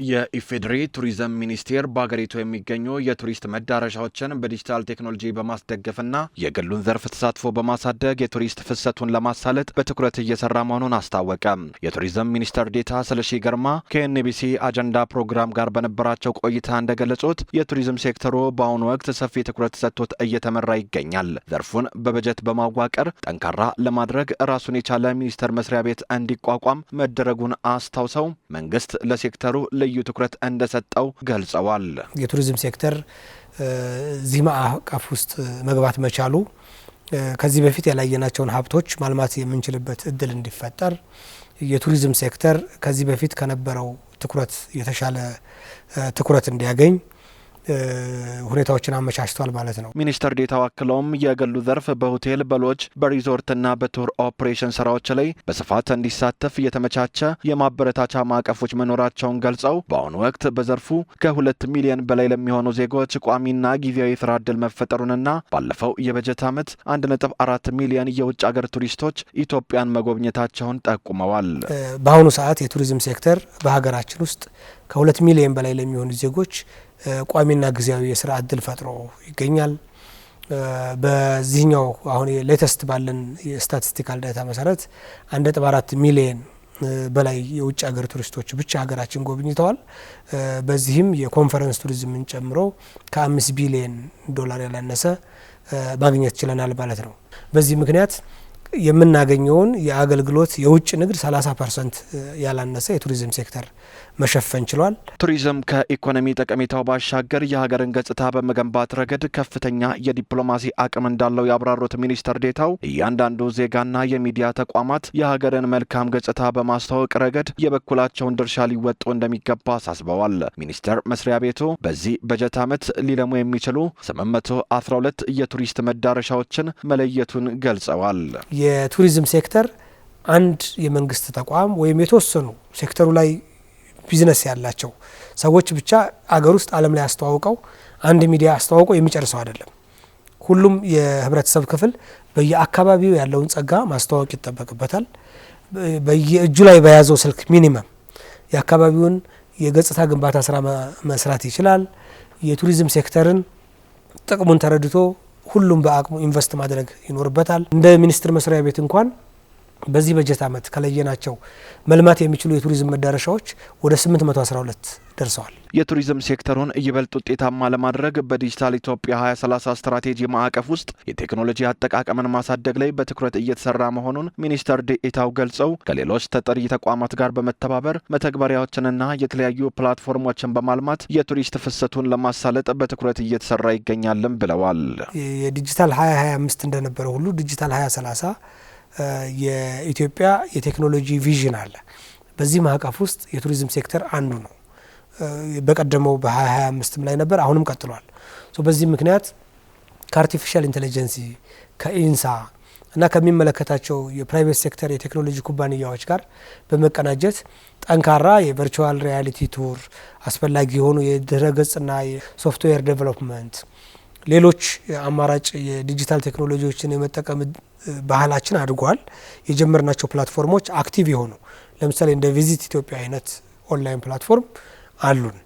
የኢፌዴሪ ቱሪዝም ሚኒስቴር በአገሪቱ የሚገኙ የቱሪስት መዳረሻዎችን በዲጂታል ቴክኖሎጂ በማስደገፍና የግሉን ዘርፍ ተሳትፎ በማሳደግ የቱሪስት ፍሰቱን ለማሳለጥ በትኩረት እየሰራ መሆኑን አስታወቀ። የቱሪዝም ሚኒስትር ዴኤታ ስለሺ ገርማ ከኤንቢሲ አጀንዳ ፕሮግራም ጋር በነበራቸው ቆይታ እንደገለጹት የቱሪዝም ሴክተሩ በአሁኑ ወቅት ሰፊ ትኩረት ሰጥቶት እየተመራ ይገኛል። ዘርፉን በበጀት በማዋቀር ጠንካራ ለማድረግ ራሱን የቻለ ሚኒስቴር መስሪያ ቤት እንዲቋቋም መደረጉን አስታውሰው መንግስት ለሴክተሩ ልዩ ትኩረት እንደሰጠው ገልጸዋል። የቱሪዝም ሴክተር እዚህ ማዕቀፍ ውስጥ መግባት መቻሉ ከዚህ በፊት ያላየናቸውን ሀብቶች ማልማት የምንችልበት እድል እንዲፈጠር የቱሪዝም ሴክተር ከዚህ በፊት ከነበረው ትኩረት የተሻለ ትኩረት እንዲያገኝ ሁኔታዎችን አመቻችቷል ማለት ነው። ሚኒስትር ዴኤታው አክለውም የግሉ ዘርፍ በሆቴል፣ በሎጅ፣ በሪዞርትና በቱር ኦፕሬሽን ስራዎች ላይ በስፋት እንዲሳተፍ የተመቻቸ የማበረታቻ ማዕቀፎች መኖራቸውን ገልጸው በአሁኑ ወቅት በዘርፉ ከ2 ሚሊዮን በላይ ለሚሆኑ ዜጎች ቋሚና ጊዜያዊ ስራ ዕድል መፈጠሩንና ባለፈው የበጀት ዓመት 1.4 ሚሊዮን የውጭ ሀገር ቱሪስቶች ኢትዮጵያን መጎብኘታቸውን ጠቁመዋል። በአሁኑ ሰዓት የቱሪዝም ሴክተር በሀገራችን ውስጥ ከ2 ሚሊዮን በላይ ለሚሆኑ ዜጎች ቋሚና ጊዜያዊ የስራ ዕድል ፈጥሮ ይገኛል። በዚህኛው አሁን ሌተስት ባለን የስታቲስቲካል ዳታ መሰረት 1.4 ሚሊዮን በላይ የውጭ ሀገር ቱሪስቶች ብቻ ሀገራችን ጎብኝተዋል። በዚህም የኮንፈረንስ ቱሪዝምን ጨምሮ ከ5 ቢሊዮን ዶላር ያላነሰ ማግኘት ችለናል ማለት ነው። በዚህ ምክንያት የምናገኘውን የአገልግሎት የውጭ ንግድ 30% ያላነሰ የቱሪዝም ሴክተር መሸፈን ችሏል። ቱሪዝም ከኢኮኖሚ ጠቀሜታው ባሻገር የሀገርን ገጽታ በመገንባት ረገድ ከፍተኛ የዲፕሎማሲ አቅም እንዳለው ያብራሩት ሚኒስትር ዴኤታው እያንዳንዱ ዜጋና የሚዲያ ተቋማት የሀገርን መልካም ገጽታ በማስተዋወቅ ረገድ የበኩላቸውን ድርሻ ሊወጡ እንደሚገባ አሳስበዋል። ሚኒስቴር መስሪያ ቤቱ በዚህ በጀት ዓመት ሊለሙ የሚችሉ 812 የቱሪስት መዳረሻዎችን መለየቱን ገልጸዋል። የቱሪዝም ሴክተር አንድ የመንግስት ተቋም ወይም የተወሰኑ ሴክተሩ ላይ ቢዝነስ ያላቸው ሰዎች ብቻ አገር ውስጥ ዓለም ላይ አስተዋውቀው አንድ ሚዲያ አስተዋውቀው የሚጨርሰው አይደለም። ሁሉም የህብረተሰብ ክፍል በየአካባቢው ያለውን ጸጋ ማስተዋወቅ ይጠበቅበታል። በየእጁ ላይ በያዘው ስልክ ሚኒመም የአካባቢውን የገጽታ ግንባታ ስራ መስራት ይችላል። የቱሪዝም ሴክተርን ጥቅሙን ተረድቶ ሁሉም በአቅሙ ኢንቨስት ማድረግ ይኖርበታል። እንደ ሚኒስቴር መስሪያ ቤት እንኳን በዚህ በጀት ዓመት ከለየናቸው መልማት የሚችሉ የቱሪዝም መዳረሻዎች ወደ 812 ደርሰዋል። የቱሪዝም ሴክተሩን ይበልጥ ውጤታማ ለማድረግ በዲጂታል ኢትዮጵያ 2030 ስትራቴጂ ማዕቀፍ ውስጥ የቴክኖሎጂ አጠቃቀምን ማሳደግ ላይ በትኩረት እየተሰራ መሆኑን ሚኒስትር ዴኤታው ገልጸው ከሌሎች ተጠሪ ተቋማት ጋር በመተባበር መተግበሪያዎችንና የተለያዩ ፕላትፎርሞችን በማልማት የቱሪስት ፍሰቱን ለማሳለጥ በትኩረት እየተሰራ ይገኛልም ብለዋል። የዲጂታል 2025 እንደነበረው ሁሉ ዲጂታል 2030 የኢትዮጵያ የቴክኖሎጂ ቪዥን አለ። በዚህ ማዕቀፍ ውስጥ የቱሪዝም ሴክተር አንዱ ነው። በቀደመው በ2025 ላይ ነበር፣ አሁንም ቀጥሏል። በዚህ ምክንያት ከአርቲፊሻል ኢንተለጀንስ ከኢንሳ እና ከሚመለከታቸው የፕራይቬት ሴክተር የቴክኖሎጂ ኩባንያዎች ጋር በመቀናጀት ጠንካራ የቨርቹዋል ሪያሊቲ ቱር፣ አስፈላጊ የሆኑ የድረገጽና የሶፍትዌር ዴቨሎፕመንት፣ ሌሎች አማራጭ የዲጂታል ቴክኖሎጂዎችን የመጠቀም ባህላችን አድጓል። የጀመርናቸው ፕላትፎርሞች አክቲቭ የሆኑ ለምሳሌ እንደ ቪዚት ኢትዮጵያ አይነት ኦንላይን ፕላትፎርም አሉን።